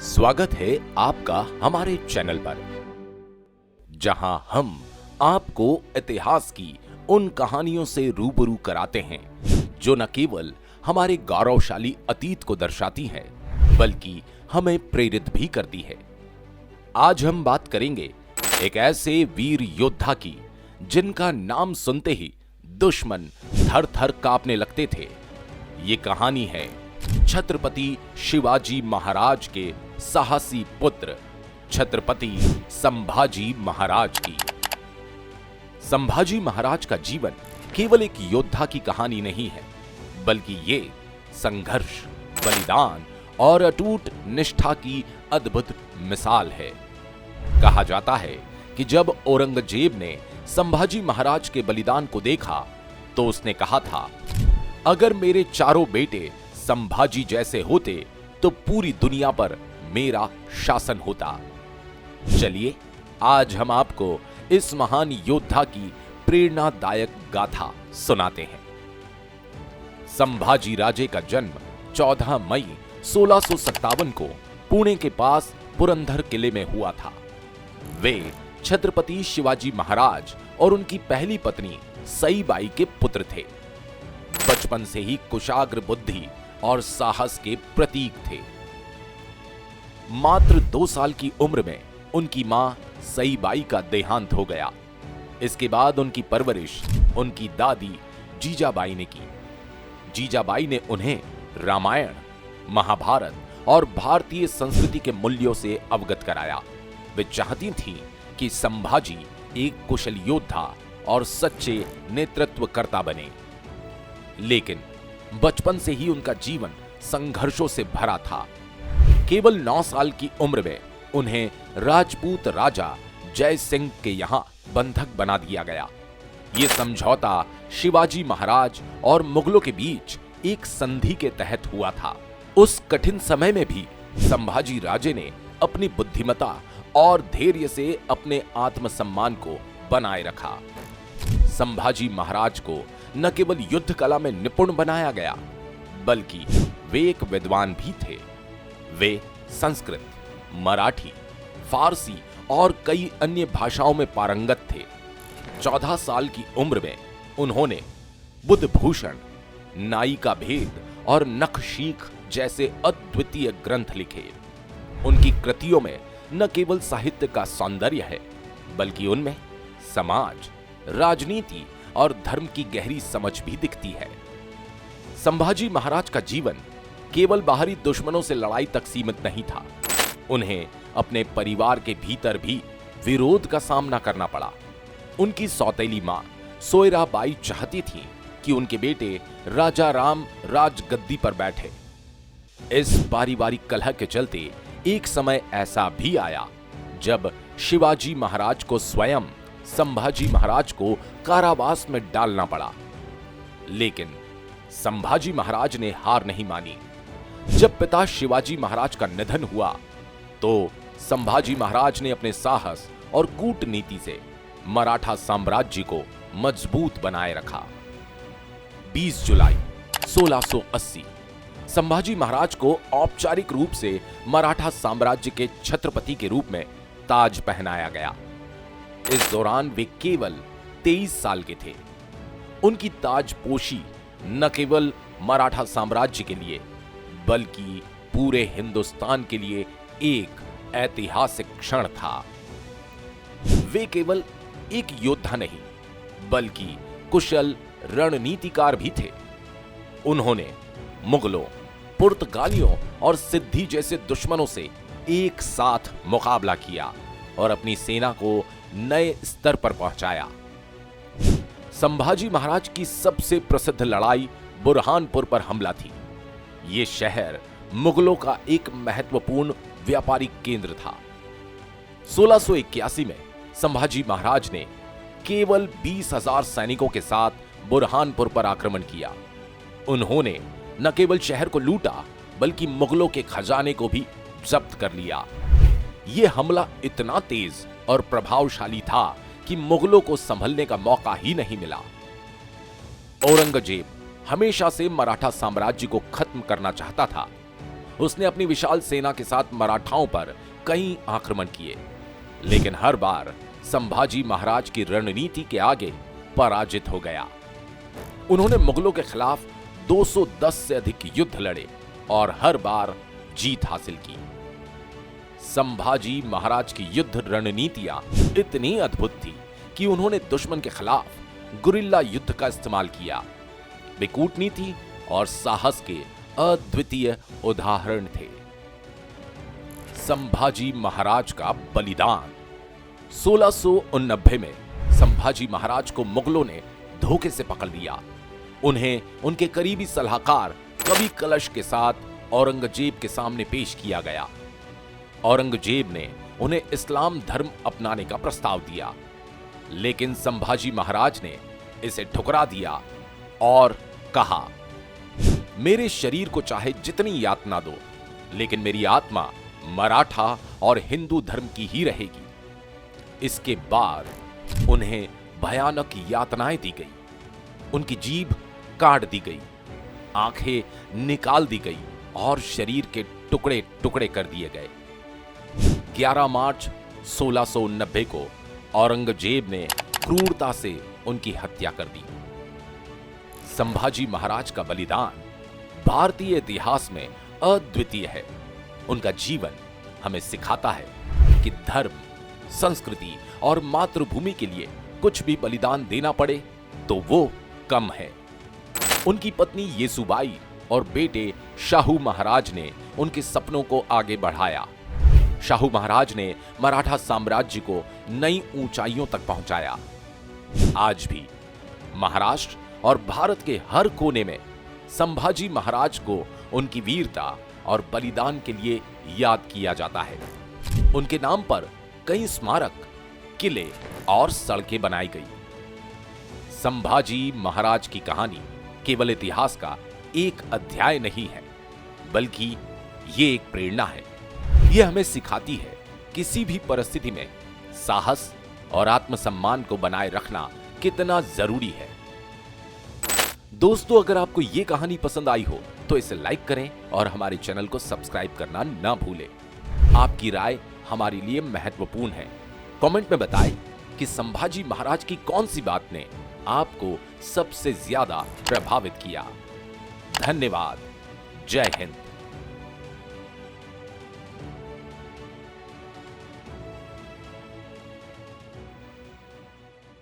स्वागत है आपका हमारे चैनल पर, जहां हम आपको इतिहास की उन कहानियों से रूबरू कराते हैं जो न केवल हमारे गौरवशाली अतीत को दर्शाती हैं, बल्कि हमें प्रेरित भी करती है। आज हम बात करेंगे एक ऐसे वीर योद्धा की जिनका नाम सुनते ही दुश्मन थर थर कांपने लगते थे। ये कहानी है छत्रपति शिवाजी महाराज के साहसी पुत्र छत्रपति संभाजी महाराज की। संभाजी महाराज का जीवन केवल एक योद्धा की कहानी नहीं है, बल्कि ये संघर्ष, बलिदान और अटूट निष्ठा की अद्भुत मिसाल है। कहा जाता है कि जब औरंगजेब ने संभाजी महाराज के बलिदान को देखा तो उसने कहा था, अगर मेरे चारों बेटे संभाजी जैसे होते तो पूरी दुनिया पर मेरा शासन होता। चलिए आज हम आपको इस महान योद्धा की प्रेरणादायक गाथा सुनाते हैं। संभाजी राजे का जन्म 14 मई 1657 को पुणे के पास पुरंदर किले में हुआ था। वे छत्रपति शिवाजी महाराज और उनकी पहली पत्नी सईबाई के पुत्र थे। बचपन से ही कुशाग्र बुद्धि और साहस के प्रतीक थे। मात्र 2 साल की उम्र में उनकी मां सईबाई का देहांत हो गया। इसके बाद उनकी परवरिश उनकी दादी जीजाबाई ने की। जीजाबाई ने उन्हें रामायण, महाभारत और भारतीय संस्कृति के मूल्यों से अवगत कराया। वे चाहती थीं कि संभाजी एक कुशल योद्धा और सच्चे नेतृत्वकर्ता बने। लेकिन बचपन से ही उनका जीवन संघर्षों से भरा था। केवल 9 साल की उम्र में उन्हें राजपूत राजा जय सिंह के यहां बंधक बना दिया गया। यह समझौता शिवाजी महाराज और मुगलों के बीच एक संधि के तहत हुआ था। उस कठिन समय में भी संभाजी राजे ने अपनी बुद्धिमता और धैर्य से अपने आत्मसम्मान को बनाए रखा। संभाजी महाराज को न केवल युद्ध कला में निपुण बनाया गया, बल्कि वे एक विद्वान भी थे। वे संस्कृत, मराठी, फारसी और कई अन्य भाषाओं में पारंगत थे। 14 साल की उम्र में उन्होंने बुद्धभूषण, नाई का भेद और नखशीख जैसे अद्वितीय ग्रंथ लिखे। उनकी कृतियों में न केवल साहित्य का सौंदर्य है, बल्कि उनमें समाज, राजनीति और धर्म की गहरी समझ भी दिखती है। संभाजी महाराज का जीवन केवल बाहरी दुश्मनों से लड़ाई तक सीमित नहीं था। उन्हें अपने परिवार के भीतर भी विरोध का सामना करना पड़ा। उनकी सौतेली मां सोयराबाई चाहती थी कि उनके बेटे राजा राम राजगद्दी पर बैठे। इस पारिवारिक कलह के चलते एक समय ऐसा भी आया जब शिवाजी महाराज को स्वयं संभाजी महाराज को कारावास में डालना पड़ा। लेकिन संभाजी महाराज ने हार नहीं मानी। जब पिता शिवाजी महाराज का निधन हुआ तो संभाजी महाराज ने अपने साहस और कूटनीति से मराठा साम्राज्य को मजबूत बनाए रखा। 20 जुलाई 1680 संभाजी महाराज को औपचारिक रूप से मराठा साम्राज्य के छत्रपति के रूप में ताज पहनाया गया। इस दौरान वे केवल 23 साल के थे। उनकी ताजपोशी न केवल मराठा साम्राज्य के लिए, बल्कि पूरे हिंदुस्तान के लिए एक ऐतिहासिक क्षण था। वे केवल एक योद्धा नहीं, बल्कि कुशल रणनीतिकार भी थे। उन्होंने मुगलों, पुर्तगालियों और सिद्दी जैसे दुश्मनों से एक साथ मुकाबला किया और अपनी सेना को नए स्तर पर पहुंचाया। संभाजी महाराज की सबसे प्रसिद्ध लड़ाई बुरहानपुर पर हमला थी। यह शहर मुगलों का एक महत्वपूर्ण व्यापारिक केंद्र था। 1681 में संभाजी महाराज ने केवल 20,000 सैनिकों के साथ बुरहानपुर पर आक्रमण किया। उन्होंने न केवल शहर को लूटा, बल्कि मुगलों के खजाने को भी जब्त कर लिया। यह हमला इतना तेज और प्रभावशाली था कि मुगलों को संभलने का मौका ही नहीं मिला। औरंगजेब हमेशा से मराठा साम्राज्य को खत्म करना चाहता था। उसने अपनी विशाल सेना के साथ मराठाओं पर कई आक्रमण किए, लेकिन हर बार संभाजी महाराज की रणनीति के आगे पराजित हो गया। उन्होंने मुगलों के खिलाफ 210 से अधिक युद्ध लड़े और हर बार जीत हासिल की। संभाजी महाराज की युद्ध रणनीतियां इतनी अद्भुत थी कि उन्होंने दुश्मन के खिलाफ गुरिल्ला युद्ध का इस्तेमाल किया। वे कूटनीति और साहस के अद्वितीय उदाहरण थे। संभाजी महाराज का बलिदान। 1689 में संभाजी महाराज को मुगलों ने धोखे से पकड़ लिया। उन्हें उनके करीबी सलाहकार कवि कलश के साथ औरंगजेब के सामने पेश किया गया। औरंगजेब ने उन्हें इस्लाम धर्म अपनाने का प्रस्ताव दिया, लेकिन संभाजी महाराज ने इसे ठुकरा दिया और कहा, मेरे शरीर को चाहे जितनी यातना दो, लेकिन मेरी आत्मा मराठा और हिंदू धर्म की ही रहेगी। इसके बाद उन्हें भयानक यातनाएं दी गई। उनकी जीभ काट दी गई, आंखें निकाल दी गई और शरीर के टुकड़े टुकड़े कर दिए गए। 11 मार्च 1690 को औरंगजेब ने क्रूरता से उनकी हत्या कर दी। संभाजी महाराज का बलिदान भारतीय इतिहास में अद्वितीय है। उनका जीवन हमें सिखाता है कि धर्म, संस्कृति और मातृभूमि के लिए कुछ भी बलिदान देना पड़े तो वो कम है। उनकी पत्नी येसुबाई और बेटे शाहू महाराज ने उनके सपनों को आगे बढ़ाया। शाहू महाराज ने मराठा साम्राज्य को नई ऊंचाइयों तक पहुंचाया। आज भी महाराष्ट्र और भारत के हर कोने में संभाजी महाराज को उनकी वीरता और बलिदान के लिए याद किया जाता है। उनके नाम पर कई स्मारक, किले और सड़कें बनाई गई। संभाजी महाराज की कहानी केवल इतिहास का एक अध्याय नहीं है, बल्कि ये एक प्रेरणा है। ये हमें सिखाती है किसी भी परिस्थिति में साहस और आत्मसम्मान को बनाए रखना कितना जरूरी है। दोस्तों, अगर आपको ये कहानी पसंद आई हो तो इसे लाइक करें और हमारे चैनल को सब्सक्राइब करना ना भूलें। आपकी राय हमारे लिए महत्वपूर्ण है। कमेंट में बताएं कि संभाजी महाराज की कौन सी बात ने आपको सबसे ज्यादा प्रभावित किया। धन्यवाद। जय हिंद।